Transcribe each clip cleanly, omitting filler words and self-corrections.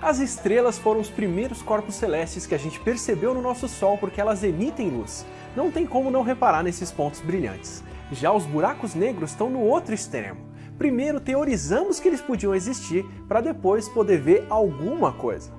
As estrelas foram os primeiros corpos celestes que a gente percebeu no nosso Sol porque elas emitem luz. Não tem como não reparar nesses pontos brilhantes. Já os buracos negros estão no outro extremo. Primeiro teorizamos que eles podiam existir para depois poder ver alguma coisa.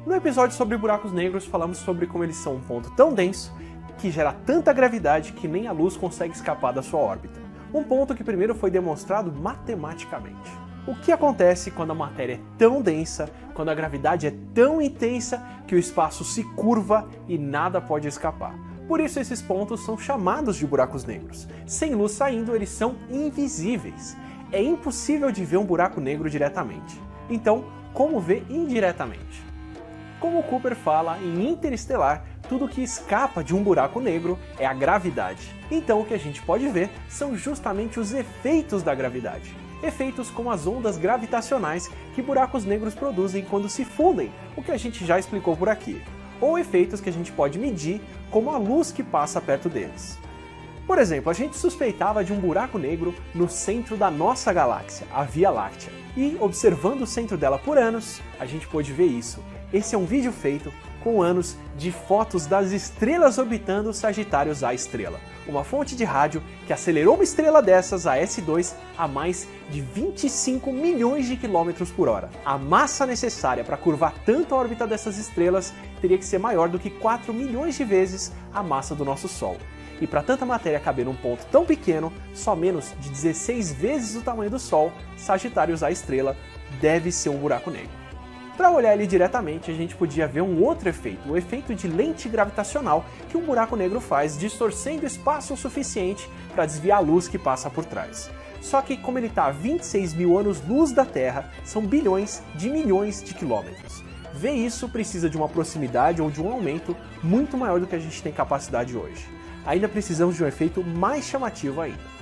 No episódio sobre buracos negros falamos sobre como eles são um ponto tão denso que gera tanta gravidade que nem a luz consegue escapar da sua órbita. Um ponto que primeiro foi demonstrado matematicamente. O que acontece quando a matéria é tão densa, quando a gravidade é tão intensa que o espaço se curva e nada pode escapar? Por isso esses pontos são chamados de buracos negros. Sem luz saindo, eles são invisíveis. É impossível de ver um buraco negro diretamente. Então, como ver indiretamente? Como o Cooper fala em Interestelar, tudo que escapa de um buraco negro é a gravidade. Então o que a gente pode ver são justamente os efeitos da gravidade. Efeitos como as ondas gravitacionais que buracos negros produzem quando se fundem, o que a gente já explicou por aqui. Ou efeitos que a gente pode medir, como a luz que passa perto deles. Por exemplo, a gente suspeitava de um buraco negro no centro da nossa galáxia, a Via Láctea. E, observando o centro dela por anos, a gente pôde ver isso. Esse é um vídeo feito com anos de fotos das estrelas orbitando Sagitários A estrela, uma fonte de rádio que acelerou uma estrela dessas, a S2, a mais de 25 milhões de quilômetros por hora. A massa necessária para curvar tanto a órbita dessas estrelas teria que ser maior do que 4 milhões de vezes a massa do nosso Sol. E para tanta matéria caber num ponto tão pequeno, só menos de 16 vezes o tamanho do Sol, Sagitários A estrela deve ser um buraco negro. Para olhar ele diretamente, a gente podia ver um outro efeito, o efeito de lente gravitacional que um buraco negro faz, distorcendo o espaço o suficiente para desviar a luz que passa por trás. Só que como ele está a 26 mil anos-luz da Terra, são bilhões de milhões de quilômetros. Ver isso precisa de uma proximidade ou de um aumento muito maior do que a gente tem capacidade hoje. Ainda precisamos de um efeito mais chamativo ainda.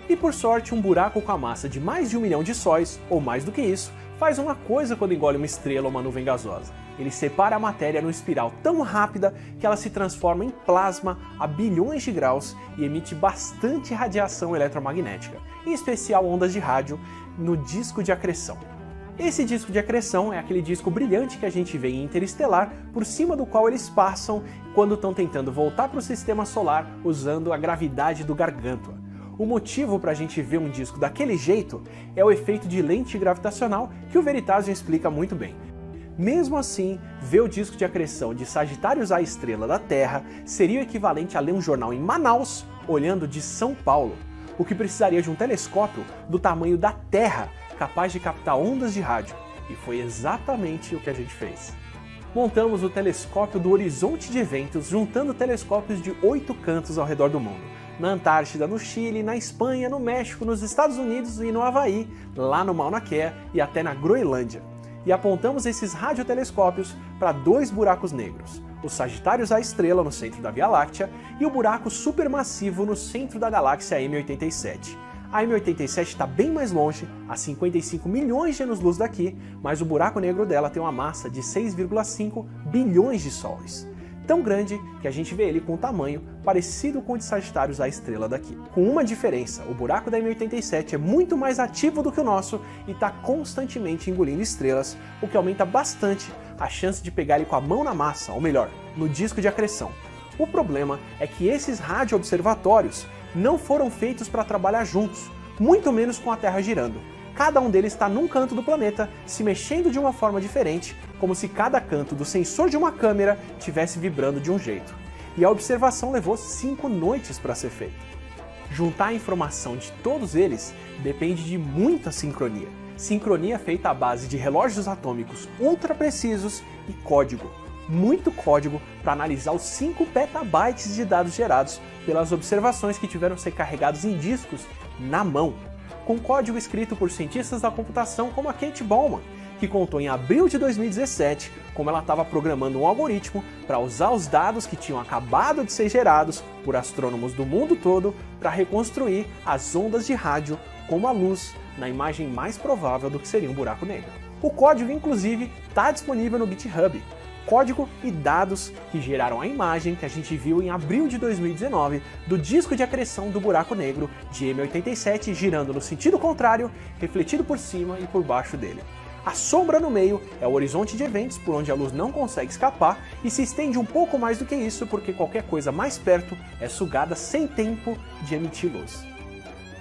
E por sorte, um buraco com a massa de mais de 1 milhão de sóis, ou mais do que isso, faz uma coisa quando engole uma estrela ou uma nuvem gasosa. Ele separa a matéria numa espiral tão rápida que ela se transforma em plasma a bilhões de graus e emite bastante radiação eletromagnética, em especial ondas de rádio, no disco de acreção. Esse disco de acreção é aquele disco brilhante que a gente vê em Interestelar, por cima do qual eles passam quando estão tentando voltar para o sistema solar usando a gravidade do Gargantua. O motivo para a gente ver um disco daquele jeito é o efeito de lente gravitacional que o Veritasium explica muito bem. Mesmo assim, ver o disco de acreção de Sagitários A estrela da Terra seria o equivalente a ler um jornal em Manaus olhando de São Paulo, o que precisaria de um telescópio do tamanho da Terra capaz de captar ondas de rádio. E foi exatamente o que a gente fez. Montamos o telescópio do Horizonte de Eventos juntando telescópios de 8 cantos ao redor do mundo. Na Antártida, no Chile, na Espanha, no México, nos Estados Unidos e no Havaí, lá no Mauna Kea e até na Groenlândia. E apontamos esses radiotelescópios para 2 buracos negros, o Sagitários A estrela no centro da Via Láctea e o buraco supermassivo no centro da galáxia M87. A M87 está bem mais longe, a 55 milhões de anos-luz daqui, mas o buraco negro dela tem uma massa de 6,5 bilhões de sóis. Tão grande que a gente vê ele com um tamanho parecido com o de Sagitários A estrela daqui. Com uma diferença, o buraco da M87 é muito mais ativo do que o nosso e está constantemente engolindo estrelas, o que aumenta bastante a chance de pegar ele com a mão na massa, ou melhor, no disco de acreção. O problema é que esses radioobservatórios não foram feitos para trabalhar juntos, muito menos com a Terra girando. Cada um deles está num canto do planeta, se mexendo de uma forma diferente, como se cada canto do sensor de uma câmera estivesse vibrando de um jeito. E a observação levou 5 noites para ser feita. Juntar a informação de todos eles depende de muita sincronia. Sincronia feita à base de relógios atômicos ultra precisos e código. Muito código para analisar os 5 petabytes de dados gerados pelas observações que tiveram que ser carregados em discos na mão, com código escrito por cientistas da computação como a Kate Bowman, que contou em abril de 2017 como ela estava programando um algoritmo para usar os dados que tinham acabado de ser gerados por astrônomos do mundo todo para reconstruir as ondas de rádio como a luz na imagem mais provável do que seria um buraco negro. O código, inclusive, está disponível no GitHub. Código e dados que geraram a imagem que a gente viu em abril de 2019 do disco de acreção do buraco negro de M87 girando no sentido contrário, refletido por cima e por baixo dele. A sombra no meio é o horizonte de eventos por onde a luz não consegue escapar e se estende um pouco mais do que isso porque qualquer coisa mais perto é sugada sem tempo de emitir luz.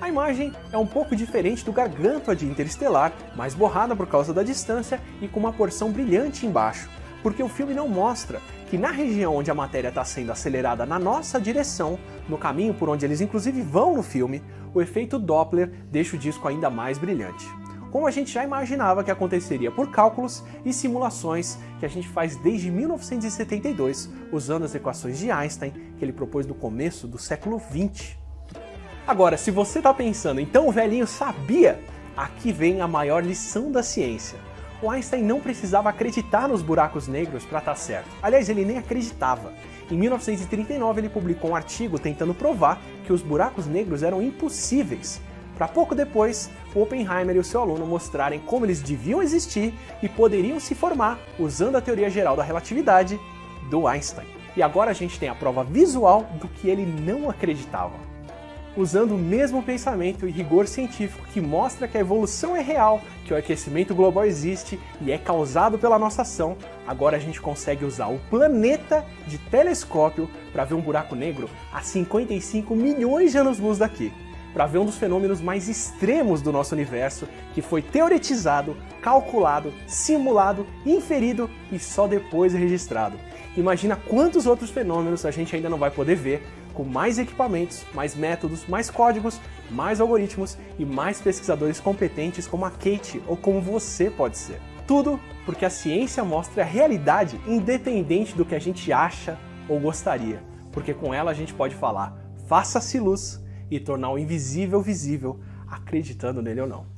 A imagem é um pouco diferente do Gargantua de Interestelar, mais borrada por causa da distância e com uma porção brilhante embaixo, porque o filme não mostra que na região onde a matéria está sendo acelerada na nossa direção, no caminho por onde eles inclusive vão no filme, o efeito Doppler deixa o disco ainda mais brilhante. Como a gente já imaginava que aconteceria por cálculos e simulações que a gente faz desde 1972, usando as equações de Einstein que ele propôs no começo do século XX. Agora, se você está pensando, então o velhinho sabia? Aqui vem a maior lição da ciência. O Einstein não precisava acreditar nos buracos negros para estar certo. Aliás, ele nem acreditava. Em 1939 ele publicou um artigo tentando provar que os buracos negros eram impossíveis, para pouco depois o Oppenheimer e o seu aluno mostrarem como eles deviam existir e poderiam se formar usando a teoria geral da relatividade do Einstein. E agora a gente tem a prova visual do que ele não acreditava. Usando o mesmo pensamento e rigor científico que mostra que a evolução é real, que o aquecimento global existe e é causado pela nossa ação, agora a gente consegue usar o planeta de telescópio para ver um buraco negro a 55 milhões de anos-luz daqui, para ver um dos fenômenos mais extremos do nosso universo, que foi teoretizado, calculado, simulado, inferido e só depois registrado. Imagina quantos outros fenômenos a gente ainda não vai poder ver, com mais equipamentos, mais métodos, mais códigos, mais algoritmos e mais pesquisadores competentes como a Kate ou como você pode ser. Tudo porque a ciência mostra a realidade independente do que a gente acha ou gostaria, porque com ela a gente pode falar, faça-se luz e tornar o invisível visível, acreditando nele ou não.